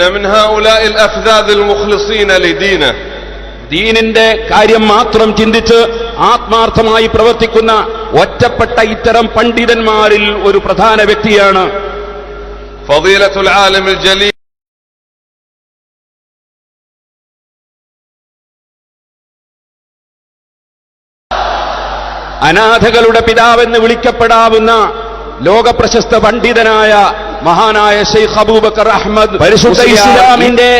من هؤلاء الأفذاذ المخلصين لدينه ദീനിന്റെ കാര്യം മാത്രം ചിന്തിച്ച് ആത്മാർത്ഥമായി പ്രവർത്തിക്കുന്ന ഒറ്റപ്പെട്ട ഇത്തരം പണ്ഡിതന്മാരിൽ ഒരു പ്രധാന വ്യക്തിയാണ് ഫളീലത്തുൽ ആലിമുൽ ജലീൽ അനാഥകളുടെ പിതാവെന്ന് വിളിക്കപ്പെടാവുന്ന ലോകപ്രശസ്ത പണ്ഡിതനായ മഹാനായ ശൈഖ് അബൂബക്കർ അഹ്മദ്. പരിശുദ്ധ ഇസ്ലാമിന്റെ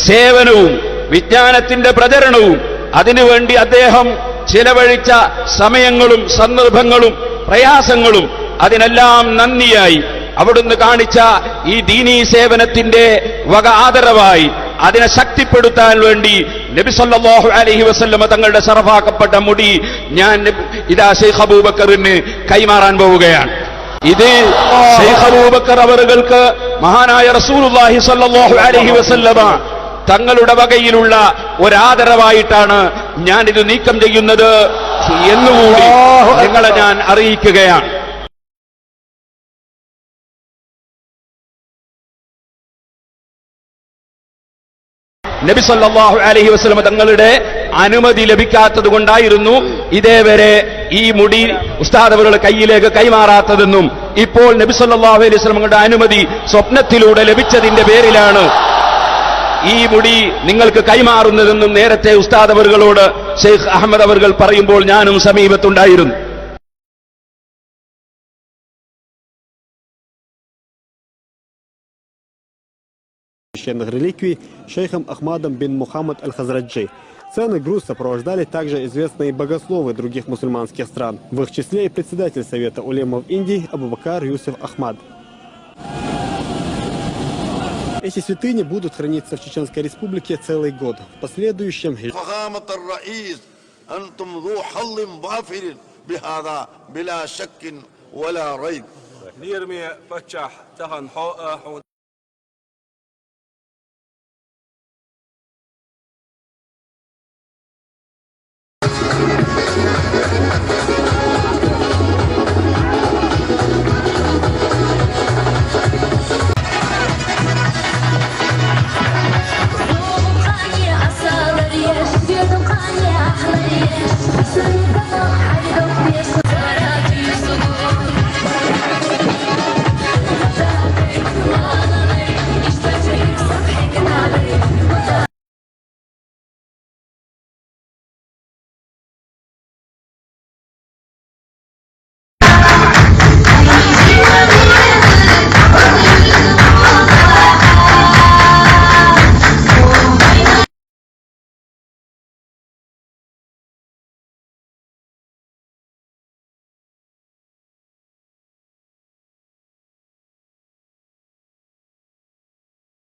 സേവനവും വിജ്ഞാനത്തിന്റെ പ്രചരണവും അതിനുവേണ്ടി അദ്ദേഹം ചിലവഴിച്ച സമയങ്ങളും സന്ദർഭങ്ങളും പ്രയാസങ്ങളും അതിനെല്ലാം നന്ദിയായി അവിടുന്ന് കാണിച്ച ഈ ദീനീ സേവനത്തിന്റെ വക ആദരവായി അതിനെ ശക്തിപ്പെടുത്താൻ വേണ്ടി നബി സല്ലല്ലാഹു അലൈഹി വസല്ലമ തങ്ങളുടെ ശറഫാക്കപ്പെട്ട മുടി ഞാൻ ഇതാ ശൈഖ് അബൂബക്കറിന് കൈമാറാൻ പോവുകയാണ്. ഇത് ശൈഖ് അബൂബക്കർ അവറുകൾക്ക് മഹാനായ റസൂലുള്ളാഹി സ്വല്ലല്ലാഹു അലൈഹി വസല്ലമ തങ്ങളുടെ വകയിലുള്ള ഒരാദരവായിട്ടാണ് ഞാനിത് നീക്കം ചെയ്യുന്നത് എന്നുകൂടി നിങ്ങളെ ഞാൻ അറിയിക്കുകയാണ്. നബി സല്ലല്ലാഹു അലൈഹി വസല്ലം തങ്ങളുടെ അനുമതി ലഭിക്കാത്തത് കൊണ്ടായിരുന്നു ഇതേവരെ ഈ മുടി ഉസ്താദ് അവരുടെ കയ്യിലേക്ക് കൈമാറാത്തതെന്നും ഇപ്പോൾ നബി സല്ലല്ലാഹു അലൈഹി വസല്ലമയുടെ അനുമതി സ്വപ്നത്തിലൂടെ ലഭിച്ചതിന്റെ പേരിലാണ് ഈ മുടി നിങ്ങൾക്ക് കൈമാറുന്നതെന്നും നേരത്തെ ഉസ്താദ് അവറുകളോട് ശൈഖ് അഹമ്മദ് അവറുകൾ പറയുമ്പോൾ ഞാനും സമീപത്തുണ്ടായിരുന്നു. священных реликвий шейхом Ахмадом бин Мухаммад аль-Хазраджи. Ценный груз сопровождали также известные богословы других мусульманских стран. В их числе и председатель Совета улемов Индии Абубакар Юсуф Ахмад. Эти святыни будут храниться в Чеченской Республике целый год. В последующем... نيرمي فتح تهن